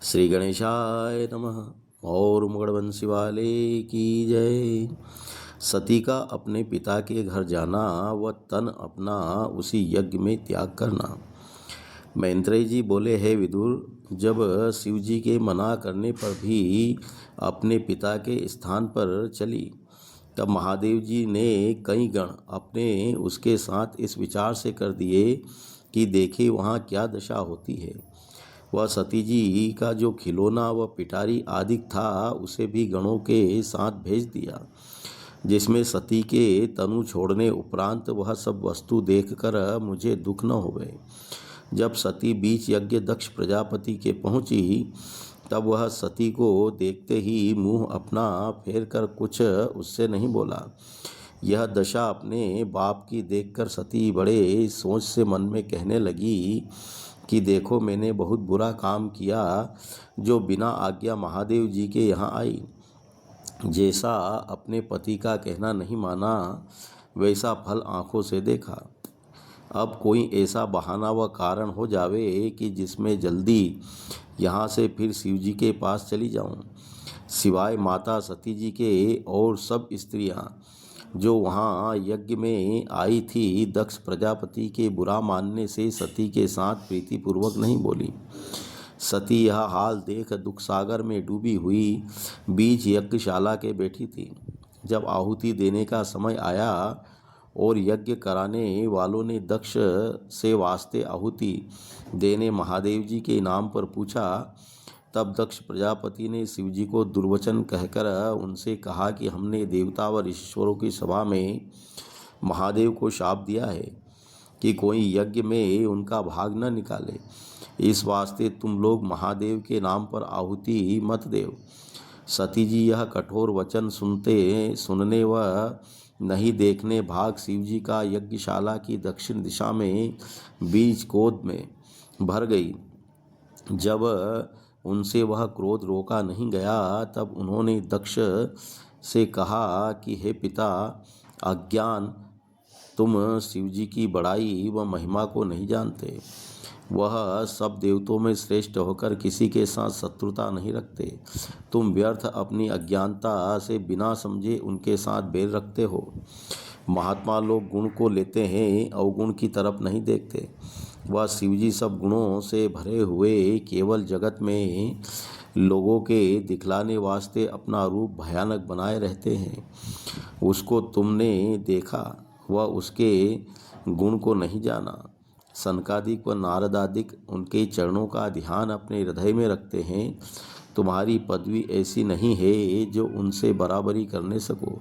श्री गणेशाय नमः। और मुगड़बंसी वाले की जय। सती का अपने पिता के घर जाना व तन अपना उसी यज्ञ में त्याग करना। मैत्रेय जी बोले, हे विदुर, जब शिव जी के मना करने पर भी अपने पिता के स्थान पर चली, तब महादेव जी ने कई गण अपने उसके साथ इस विचार से कर दिए कि देखे वहाँ क्या दशा होती है। वह सती जी का जो खिलौना व पिटारी आदि था उसे भी गणों के साथ भेज दिया, जिसमें सती के तनु छोड़ने उपरांत वह सब वस्तु देखकर मुझे दुख न होवे। जब सती बीच यज्ञ दक्ष प्रजापति के पहुंची, तब वह सती को देखते ही मुंह अपना फेर कर कुछ उससे नहीं बोला। यह दशा अपने बाप की देखकर सती बड़े सोच से मन में कहने लगी कि देखो, मैंने बहुत बुरा काम किया जो बिना आज्ञा महादेव जी के यहाँ आई। जैसा अपने पति का कहना नहीं माना, वैसा फल आंखों से देखा। अब कोई ऐसा बहाना व कारण हो जावे कि जिसमें जल्दी यहाँ से फिर शिव जी के पास चली जाऊँ। सिवाय माता सती जी के और सब स्त्रियाँ जो वहाँ यज्ञ में आई थी, दक्ष प्रजापति के बुरा मानने से सती के साथ प्रीतिपूर्वक नहीं बोली। सती यह हाल देख दुख सागर में डूबी हुई बीच यज्ञशाला के बैठी थी। जब आहुति देने का समय आया और यज्ञ कराने वालों ने दक्ष से वास्ते आहुति देने महादेव जी के नाम पर पूछा, तब दक्ष प्रजापति ने शिव जी को दुर्वचन कहकर उनसे कहा कि हमने देवता व ऋषिश्वरों की सभा में महादेव को शाप दिया है कि कोई यज्ञ में उनका भाग न निकाले। इस वास्ते तुम लोग महादेव के नाम पर आहुति मत देव। सती जी यह कठोर वचन सुनने व नहीं देखने भाग शिव जी का यज्ञशाला की दक्षिण दिशा में बीज कोद में भर गई। जब उनसे वह क्रोध रोका नहीं गया, तब उन्होंने दक्ष से कहा कि हे पिता, अज्ञान, तुम शिव जी की बड़ाई व महिमा को नहीं जानते। वह सब देवताओं में श्रेष्ठ होकर किसी के साथ शत्रुता नहीं रखते। तुम व्यर्थ अपनी अज्ञानता से बिना समझे उनके साथ बैर रखते हो। महात्मा लोग गुण को लेते हैं, अवगुण की तरफ नहीं देखते। वह शिवजी सब गुणों से भरे हुए केवल जगत में लोगों के दिखलाने वास्ते अपना रूप भयानक बनाए रहते हैं। उसको तुमने देखा, वह उसके गुण को नहीं जाना। सनकादिक व नारदादिक उनके चरणों का ध्यान अपने हृदय में रखते हैं। तुम्हारी पदवी ऐसी नहीं है जो उनसे बराबरी करने सको।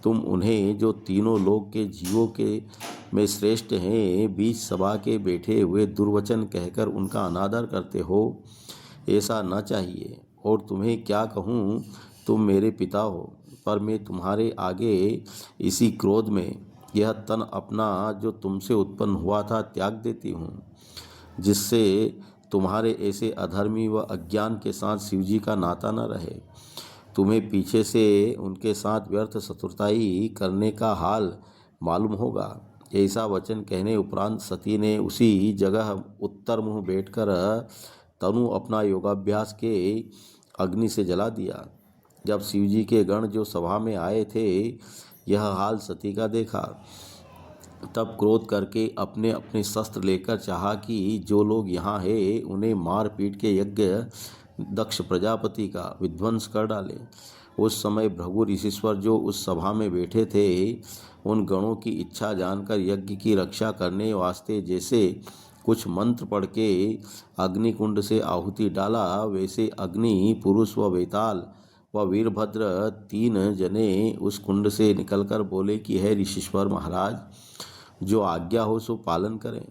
तुम उन्हें जो तीनों लोक के जीवों के में श्रेष्ठ हैं, बीच सभा के बैठे हुए दुर्वचन कहकर उनका अनादर करते हो। ऐसा न चाहिए। और तुम्हें क्या कहूँ, तुम मेरे पिता हो, पर मैं तुम्हारे आगे इसी क्रोध में यह तन अपना जो तुमसे उत्पन्न हुआ था त्याग देती हूँ, जिससे तुम्हारे ऐसे अधर्मी व अज्ञान के साथ शिवजी का नाता न रहे। तुम्हें पीछे से उनके साथ व्यर्थ शत्रुताई करने का हाल मालूम होगा। ऐसा वचन कहने उपरांत सती ने उसी जगह उत्तर मुँह बैठकर तनु अपना योगाभ्यास के अग्नि से जला दिया। जब शिवजी के गण जो सभा में आए थे यह हाल सती का देखा, तब क्रोध करके अपने अपने शस्त्र लेकर चाहा कि जो लोग यहाँ हैं उन्हें मार पीट के यज्ञ दक्ष प्रजापति का विध्वंस कर डाले। उस समय भृगु ऋषिश्वर जो उस सभा में बैठे थे, उन गणों की इच्छा जानकर यज्ञ की रक्षा करने वास्ते जैसे कुछ मंत्र पढ़ के अग्निकुंड से आहुति डाला, वैसे अग्नि पुरुष व वेताल व वीरभद्र तीन जने उस कुंड से निकलकर बोले कि हे ऋषिश्वर महाराज, जो आज्ञा हो सो पालन करें।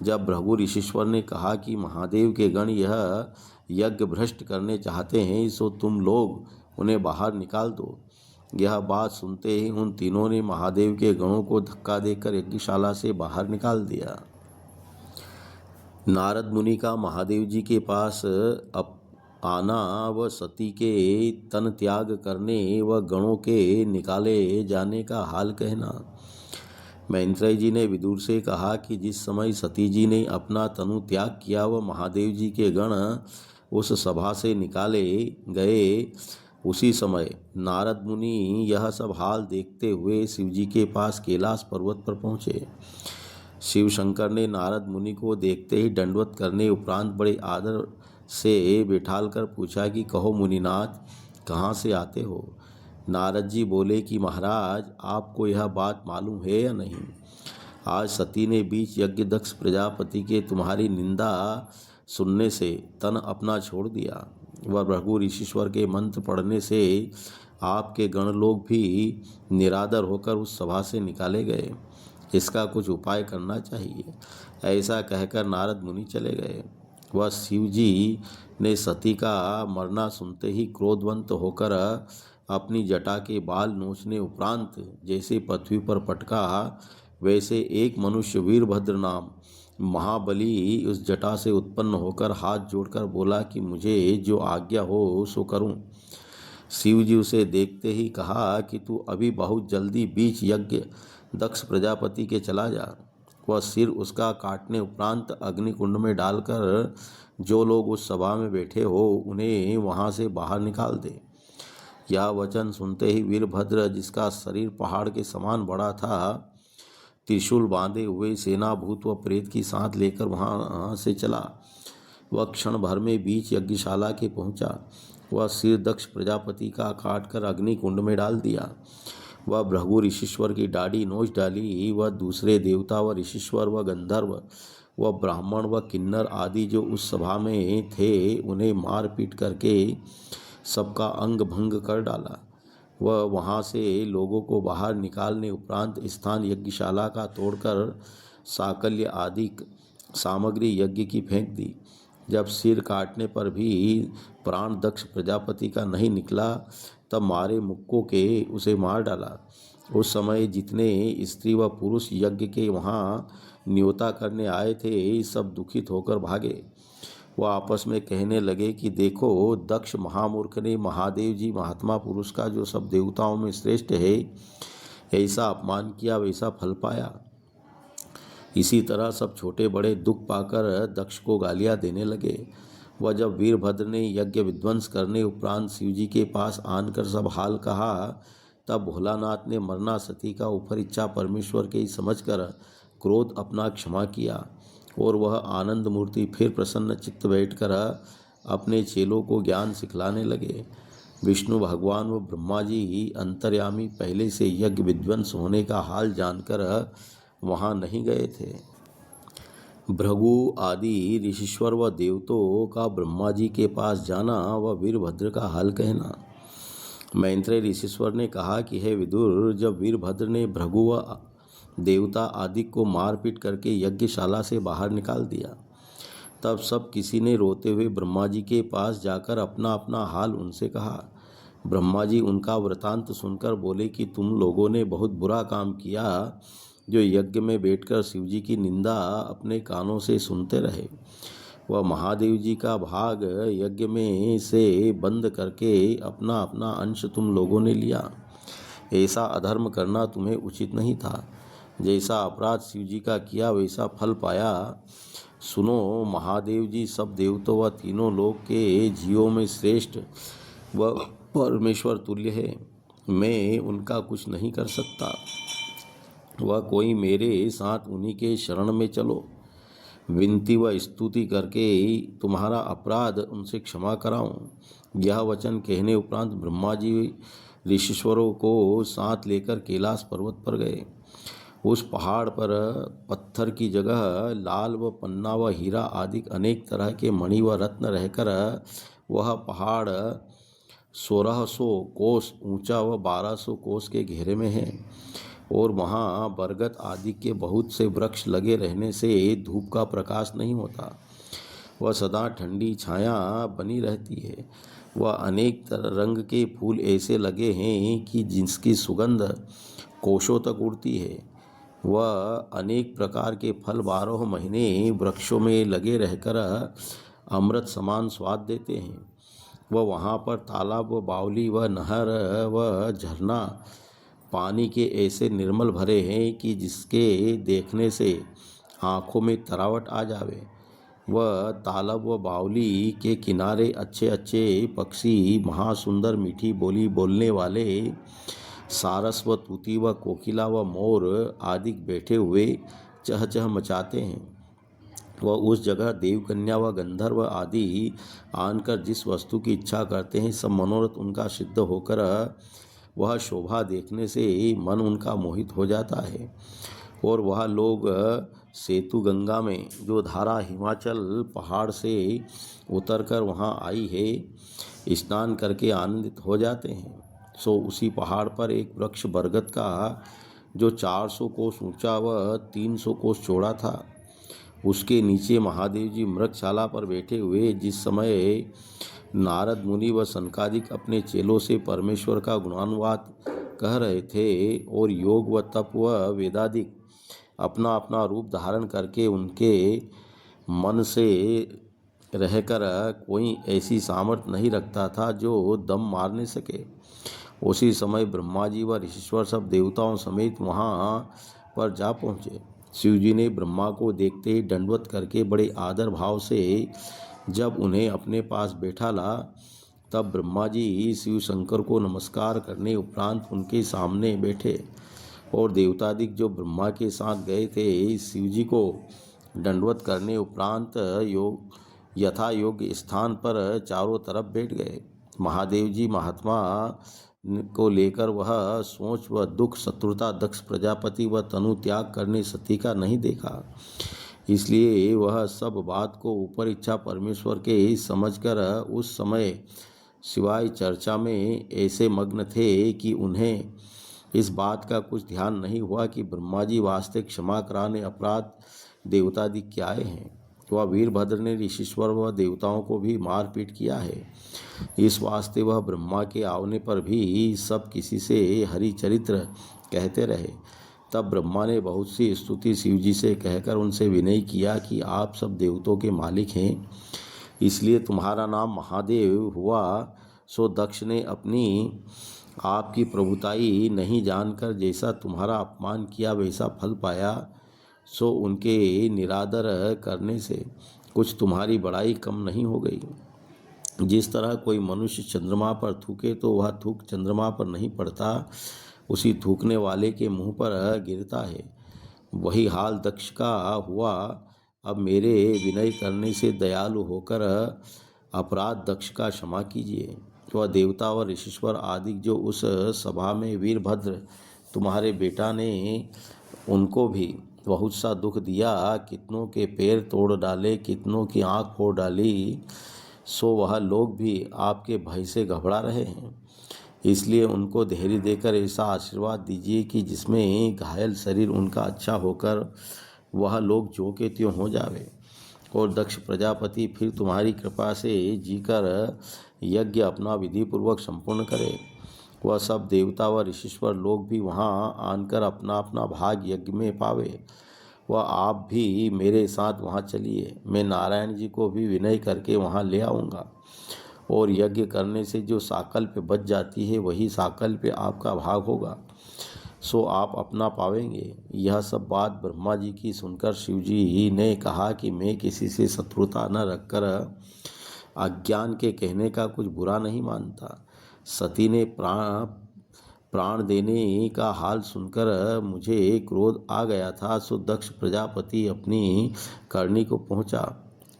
जब भृगु ऋषिश्वर ने कहा कि महादेव के गण यह यज्ञ भ्रष्ट करने चाहते हैं, सो तुम लोग उन्हें बाहर निकाल दो। यह बात सुनते ही उन तीनों ने महादेव के गणों को धक्का देकर यज्ञशाला से बाहर निकाल दिया। नारद मुनि का महादेव जी के पास आना व सती के तन त्याग करने व गणों के निकाले जाने का हाल कहना। मैत्रेय जी ने विदुर से कहा कि जिस समय सती जी ने अपना तनु त्याग किया व महादेव जी के गण उस सभा से निकाले गए, उसी समय नारद मुनि यह सब हाल देखते हुए शिव जी के पास कैलाश पर्वत पर पहुँचे। शिव शंकर ने नारद मुनि को देखते ही दंडवत करने उपरांत बड़े आदर से बैठाल कर पूछा कि कहो मुनिनाथ, कहाँ से आते हो। नारद जी बोले कि महाराज, आपको यह बात मालूम है या नहीं, आज सती ने बीच यज्ञ दक्ष प्रजापति के तुम्हारी निंदा सुनने से तन अपना छोड़ दिया। वह भृगु ऋषीश्वर के मंत्र पढ़ने से आपके गण लोग भी निरादर होकर उस सभा से निकाले गए। इसका कुछ उपाय करना चाहिए। ऐसा कहकर नारद मुनि चले गए। वह शिव जी ने सती का मरना सुनते ही क्रोधवंत होकर अपनी जटा के बाल नोचने उपरांत जैसे पृथ्वी पर पटका, वैसे एक मनुष्य वीरभद्र नाम महाबली उस जटा से उत्पन्न होकर हाथ जोड़कर बोला कि मुझे जो आज्ञा हो सो करूं। शिव जी उसे देखते ही कहा कि तू अभी बहुत जल्दी बीच यज्ञ दक्ष प्रजापति के चला जा। वह सिर उसका काटने उपरांत अग्निकुंड में डालकर जो लोग उस सभा में बैठे हो उन्हें वहां से बाहर निकाल दे। यह वचन सुनते ही वीरभद्र, जिसका शरीर पहाड़ के समान बड़ा था, त्रिशूल बांधे हुए सेना भूत व प्रेत की साथ लेकर वहां से चला। वह क्षण भर में बीच यज्ञशाला के पहुंचा। वह सिर दक्ष प्रजापति का काटकर अग्नि कुंड में डाल दिया। वह भृगु ऋषीश्वर की दाढ़ी नोच डाली। वह दूसरे देवता व ऋषीश्वर व गंधर्व व ब्राह्मण व किन्नर आदि जो उस सभा में थे उन्हें मार पीट करके सबका अंग भंग कर डाला। वह वहाँ से लोगों को बाहर निकालने उपरांत स्थान यज्ञशाला का तोड़कर साकल्य आदि सामग्री यज्ञ की फेंक दी। जब सिर काटने पर भी प्राण दक्ष प्रजापति का नहीं निकला, तब मारे मुक्कों के उसे मार डाला। उस समय जितने स्त्री व पुरुष यज्ञ के वहाँ न्योता करने आए थे, सब दुखित होकर भागे। वह आपस में कहने लगे कि देखो, दक्ष महामूर्ख ने महादेव जी महात्मा पुरुष का जो सब देवताओं में श्रेष्ठ है, ऐसा अपमान किया, वैसा फल पाया। इसी तरह सब छोटे बड़े दुख पाकर दक्ष को गालियाँ देने लगे। वह जब वीरभद्र ने यज्ञ विध्वंस करने उपरांत शिव जी के पास आनकर सब हाल कहा, तब भोलानाथ ने मरना सती का ऊपर इच्छा परमेश्वर के ही समझकर क्रोध अपना क्षमा किया और वह आनंद मूर्ति फिर प्रसन्न चित्त बैठकर अपने चेलों को ज्ञान सिखलाने लगे। विष्णु भगवान व ब्रह्मा जी अंतर्यामी पहले से यज्ञ विध्वंस होने का हाल जानकर वहाँ नहीं गए थे। भृगु आदि ऋषीश्वर व देवतों का ब्रह्मा जी के पास जाना व वीरभद्र का हाल कहना। मैत्रेय ऋषीश्वर ने कहा कि हे विदुर, जब वीरभद्र ने भृगु व देवता आदि को मारपीट करके यज्ञशाला से बाहर निकाल दिया, तब सब किसी ने रोते हुए ब्रह्मा जी के पास जाकर अपना अपना हाल उनसे कहा। ब्रह्मा जी उनका वृतांत सुनकर बोले कि तुम लोगों ने बहुत बुरा काम किया, जो यज्ञ में बैठकर शिव जी की निंदा अपने कानों से सुनते रहे। वह महादेव जी का भाग यज्ञ में से बंद करके अपना अपना अंश तुम लोगों ने लिया। ऐसा अधर्म करना तुम्हें उचित नहीं था। जैसा अपराध शिव जी का किया, वैसा फल पाया। सुनो, महादेव जी सब देवतों व तीनों लोक के जीवों में श्रेष्ठ व परमेश्वर तुल्य है। मैं उनका कुछ नहीं कर सकता। वह कोई मेरे साथ उन्हीं के शरण में चलो। विनती व स्तुति करके तुम्हारा अपराध उनसे क्षमा कराऊं। यह वचन कहने उपरांत ब्रह्मा जी ऋषीश्वरों को साथ लेकर कैलाश पर्वत पर गए। उस पहाड़ पर पत्थर की जगह लाल व पन्ना व हीरा आदि अनेक तरह के मणि व रत्न रहकर वह पहाड़ 1600 कोस ऊंचा व 1200 कोस के घेरे में है और वहाँ बरगद आदि के बहुत से वृक्ष लगे रहने से धूप का प्रकाश नहीं होता। वह सदा ठंडी छाया बनी रहती है। वह अनेक रंग के फूल ऐसे लगे हैं कि जिसकी सुगंध कोशों तक उड़ती है। वह अनेक प्रकार के फल 12 महीने वृक्षों में लगे रहकर अमृत समान स्वाद देते हैं। वह वहाँ पर तालाब व बावली व नहर व झरना पानी के ऐसे निर्मल भरे हैं कि जिसके देखने से आँखों में तरावट आ जावे। वह तालाब व बावली के किनारे अच्छे अच्छे पक्षी, महासुंदर मीठी बोली बोलने वाले सारस व तूती व कोकिला व मोर आदि बैठे हुए चह चह मचाते हैं। वह उस जगह देवकन्या व गंधर्व आदि आनकर जिस वस्तु की इच्छा करते हैं, सब मनोरथ उनका सिद्ध होकर वह शोभा देखने से मन उनका मोहित हो जाता है। और वह लोग सेतु गंगा में, जो धारा हिमाचल पहाड़ से उतरकर वहाँ आई है, स्नान करके आनंदित हो जाते हैं। सो उसी पहाड़ पर एक वृक्ष बरगद का, जो 400 कोस ऊंचा व 300 कोस चौड़ा था, उसके नीचे महादेव जी मृगशाला पर बैठे हुए जिस समय नारद मुनि व सनकादिक अपने चेलों से परमेश्वर का गुणानुवाद कह रहे थे, और योग व तप व वेदादिक अपना अपना रूप धारण करके उनके मन से रहकर कोई ऐसी सामर्थ्य नहीं रखता था जो दम मारने सके, उसी समय ब्रह्मा जी व ऋषिश्वर सब देवताओं समेत वहाँ पर जा पहुँचे। शिव जी ने ब्रह्मा को देखते ही दंडवत करके बड़े आदर भाव से जब उन्हें अपने पास बैठा ला, तब ब्रह्मा जी शिव शंकर को नमस्कार करने उपरांत उनके सामने बैठे, और देवतादिक जो ब्रह्मा के साथ गए थे, शिव जी को दंडवत करने उपरांत यथा योग्य स्थान पर चारों तरफ बैठ गए। महादेव जी महात्मा को लेकर वह सोच व दुख, शत्रुता दक्ष प्रजापति व तनु त्याग करने सती का नहीं देखा, इसलिए वह सब बात को ऊपर इच्छा परमेश्वर के समझकर उस समय सिवाय चर्चा में ऐसे मग्न थे कि उन्हें इस बात का कुछ ध्यान नहीं हुआ कि ब्रह्मा जी वास्तविक क्षमा कराने अपराध देवतादि क्या आए हैं। वह वीरभद्र ने ऋषिश्वर व देवताओं को भी मारपीट किया है, इस वास्ते वह ब्रह्मा के आवने पर भी सब किसी से हरि चरित्र कहते रहे। तब ब्रह्मा ने बहुत सी स्तुति शिव जी से कहकर उनसे विनय किया कि आप सब देवताओं के मालिक हैं, इसलिए तुम्हारा नाम महादेव हुआ। सो दक्ष ने अपनी आपकी प्रभुताई नहीं जानकर जैसा तुम्हारा अपमान किया वैसा फल पाया। सो उनके निरादर करने से कुछ तुम्हारी बड़ाई कम नहीं हो गई। जिस तरह कोई मनुष्य चंद्रमा पर थूके तो वह थूक चंद्रमा पर नहीं पड़ता, उसी थूकने वाले के मुंह पर गिरता है, वही हाल दक्ष का हुआ। अब मेरे विनय करने से दयालु होकर अपराध दक्ष का क्षमा कीजिए। वह देवता और ऋषिश्वर आदि जो उस सभा में वीरभद्र तुम्हारे बेटा ने उनको भी बहुत सा दुख दिया, कितनों के पैर तोड़ डाले, कितनों की आंख फोड़ डाली, सो वह लोग भी आपके भय से घबरा रहे हैं, इसलिए उनको धैर्य देकर ऐसा आशीर्वाद दीजिए कि जिसमें घायल शरीर उनका अच्छा होकर वह लोग जो के त्यों हो जावे, और दक्ष प्रजापति फिर तुम्हारी कृपा से जीकर यज्ञ अपना विधिपूर्वक संपूर्ण करे। वह सब देवता व ऋषिश्वर लोग भी वहाँ आनकर अपना अपना भाग यज्ञ में पावे। वह आप भी मेरे साथ वहाँ चलिए, मैं नारायण जी को भी विनय करके वहाँ ले आऊँगा, और यज्ञ करने से जो साकल्य बच जाती है वही साकल्य आपका भाग होगा, सो आप अपना पावेंगे। यह सब बात ब्रह्मा जी की सुनकर शिव जी ने कहा कि मैं किसी से शत्रुता न रखकर अज्ञान के कहने का कुछ बुरा नहीं मानता। सती ने प्राण देने का हाल सुनकर मुझे क्रोध आ गया था, सो दक्ष प्रजापति अपनी करनी को पहुंचा।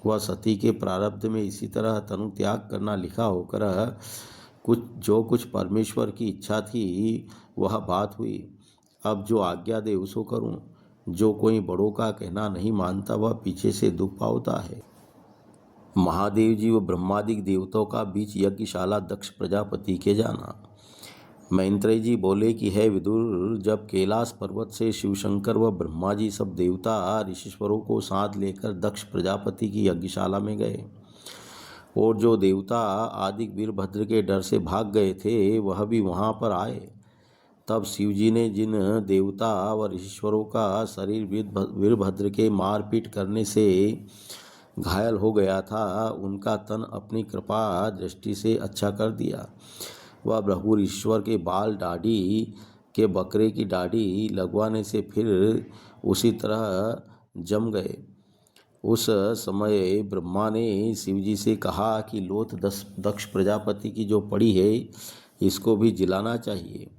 वह सती के प्रारब्ध में इसी तरह तनु त्याग करना लिखा होकर कुछ परमेश्वर की इच्छा थी वह बात हुई। अब जो आज्ञा दे उसको करूं। जो कोई बड़ों का कहना नहीं मानता वह पीछे से दुख पाता है। महादेव जी व ब्रह्मादिक देवताओं का बीच यज्ञशाला दक्ष प्रजापति के जाना। मैत्रेय जी बोले कि हे विदुर, जब कैलाश पर्वत से शिवशंकर व ब्रह्मा जी सब देवता ऋषिश्वरों को साथ लेकर दक्ष प्रजापति की यज्ञशाला में गए, और जो देवता आदि वीरभद्र के डर से भाग गए थे वह भी वहाँ पर आए, तब शिव जी ने जिन देवता व ऋषिश्वरों का शरीर वीरभद्र के मारपीट करने से घायल हो गया था, उनका तन अपनी कृपा दृष्टि से अच्छा कर दिया। वह प्रभु ईश्वर के बाल दाढ़ी के बकरे की दाढ़ी लगवाने से फिर उसी तरह जम गए। उस समय ब्रह्मा ने शिव जी से कहा कि लोथ दक्ष प्रजापति की जो पड़ी है इसको भी जलाना चाहिए।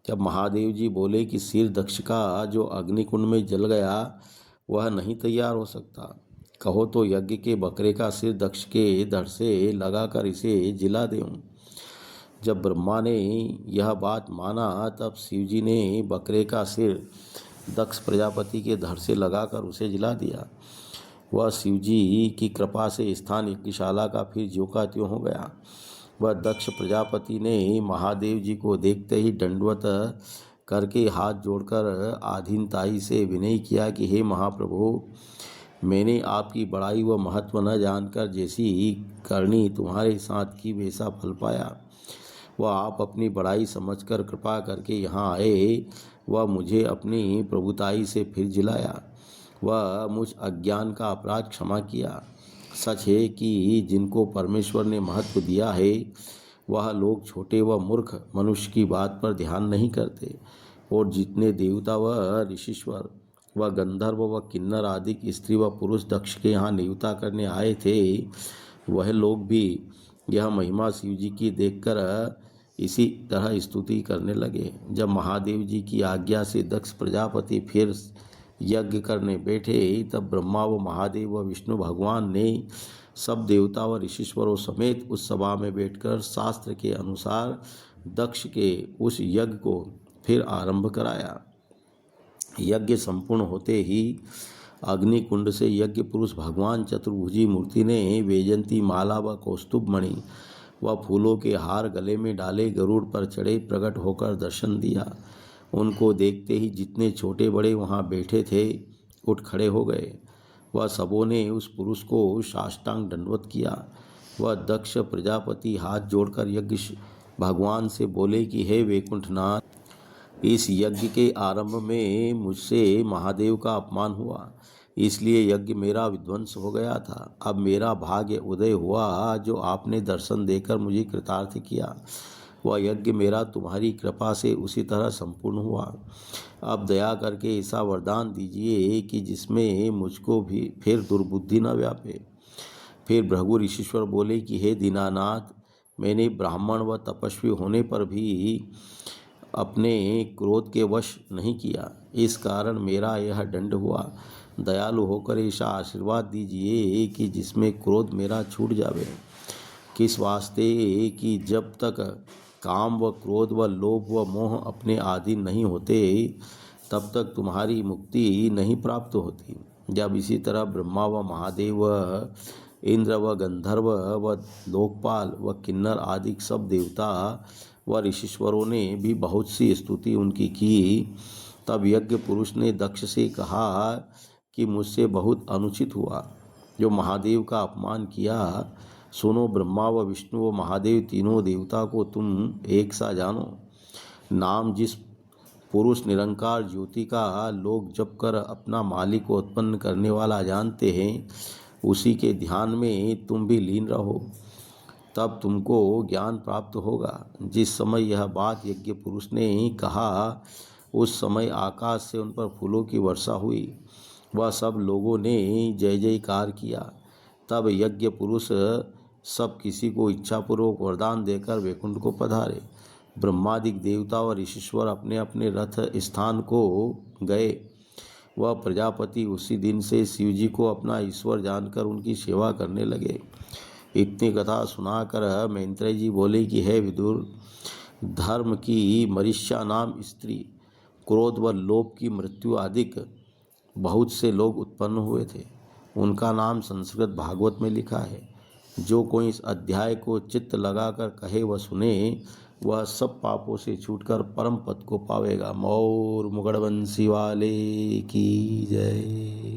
जब महादेव जी बोले कि सिर दक्ष का जो अग्निकुंड में जल गया वह नहीं तैयार हो सकता, कहो तो यज्ञ के बकरे का सिर दक्ष के धड़ से लगाकर इसे जिला देऊं। जब ब्रह्मा ने यह बात माना तब शिव जी ने बकरे का सिर दक्ष प्रजापति के धड़ से लगाकर उसे जिला दिया। वह शिव जी की कृपा से स्थान यज्ञशाला का फिर ज्यों का त्यों हो गया। वह दक्ष प्रजापति ने महादेव जी को देखते ही दंडवत करके हाथ जोड़कर आधीनताई से विनय किया कि हे महाप्रभु, मैंने आपकी बड़ाई व महत्व न जानकर जैसी करनी तुम्हारे साथ की वैसा फल पाया। वह आप अपनी बड़ाई समझकर कृपा करके यहाँ आए, वह मुझे अपनी प्रभुताई से फिर जिलाया। वह मुझ अज्ञान का अपराध क्षमा किया। सच है कि जिनको परमेश्वर ने महत्व दिया है वह लोग छोटे व मूर्ख मनुष्य की बात पर ध्यान नहीं करते, और जितने देवता व ऋषिश्वर व गंधर्व व किन्नर आदि स्त्री व पुरुष दक्ष के यहाँ नियुक्ता करने आए थे वह लोग भी यह महिमा शिव जी की देखकर इसी तरह स्तुति करने लगे। जब महादेव जी की आज्ञा से दक्ष प्रजापति फिर यज्ञ करने बैठे तब ब्रह्मा व महादेव व विष्णु भगवान ने सब देवता व ऋषिश्वरों समेत उस सभा में बैठकर शास्त्र के अनुसार दक्ष के उस यज्ञ को फिर आरंभ कराया। यज्ञ संपूर्ण होते ही अग्निकुंड से यज्ञ पुरुष भगवान चतुर्भुजी मूर्ति ने वैजंती माला व कौस्तुभ मणि व फूलों के हार गले में डाले गरुड़ पर चढ़े प्रकट होकर दर्शन दिया। उनको देखते ही जितने छोटे बड़े वहाँ बैठे थे उठ खड़े हो गए। वह सबों ने उस पुरुष को साष्टांग दंडवत किया। वह दक्ष प्रजापति हाथ जोड़कर यज्ञ भगवान से बोले कि हे वैकुंठनाथ, इस यज्ञ के आरंभ में मुझसे महादेव का अपमान हुआ, इसलिए यज्ञ मेरा विध्वंस हो गया था। अब मेरा भाग्य उदय हुआ जो आपने दर्शन देकर मुझे कृतार्थ किया। वह यज्ञ मेरा तुम्हारी कृपा से उसी तरह संपूर्ण हुआ। अब दया करके ऐसा वरदान दीजिए कि जिसमें मुझको भी फिर दुर्बुद्धि न व्यापे। फिर भृगु ऋषिश्वर बोले कि हे दीनानाथ, मैंने ब्राह्मण व तपस्वी होने पर भी अपने क्रोध के वश नहीं किया, इस कारण मेरा यह दंड हुआ। दयालु होकर ऐसा आशीर्वाद दीजिए कि जिसमें क्रोध मेरा छूट जावे। किस वास्ते कि जब तक काम व क्रोध व लोभ व मोह अपने अधीन नहीं होते तब तक तुम्हारी मुक्ति नहीं प्राप्त होती। जब इसी तरह ब्रह्मा व महादेव व इंद्र व गंधर्व व लोकपाल व किन्नर आदि सब देवता व ऋषिश्वरों ने भी बहुत सी स्तुति उनकी की, तब यज्ञ पुरुष ने दक्ष से कहा कि मुझसे बहुत अनुचित हुआ जो महादेव का अपमान किया। सुनो, ब्रह्मा व विष्णु व महादेव तीनों देवता को तुम एक सा जानो। नाम जिस पुरुष निरंकार ज्योति का लोग जप कर अपना मालिक को उत्पन्न करने वाला जानते हैं, उसी के ध्यान में तुम भी लीन रहो, तब तुमको ज्ञान प्राप्त होगा। जिस समय यह बात यज्ञ पुरुष ने कहा उस समय आकाश से उन पर फूलों की वर्षा हुई। वह सब लोगों ने जय जयकार किया। तब यज्ञ पुरुष सब किसी को इच्छापूर्वक वरदान देकर वैकुंठ को पधारे। ब्रह्मादिक देवता और ऋषिश्वर अपने अपने रथ स्थान को गए। वह प्रजापति उसी दिन से शिव जी को अपना ईश्वर जानकर उनकी सेवा करने लगे। इतनी कथा सुनाकर मैत्रेय जी बोले कि हे विदुर, धर्म की मरीष्या नाम स्त्री, क्रोध व लोभ की मृत्यु आदिक बहुत से लोग उत्पन्न हुए थे। उनका नाम संस्कृत भागवत में लिखा है। जो कोई इस अध्याय को चित्त लगाकर कहे व सुने वह सब पापों से छूटकर परम पद को पावेगा। मौर मुगड़बंसी वाले की जय।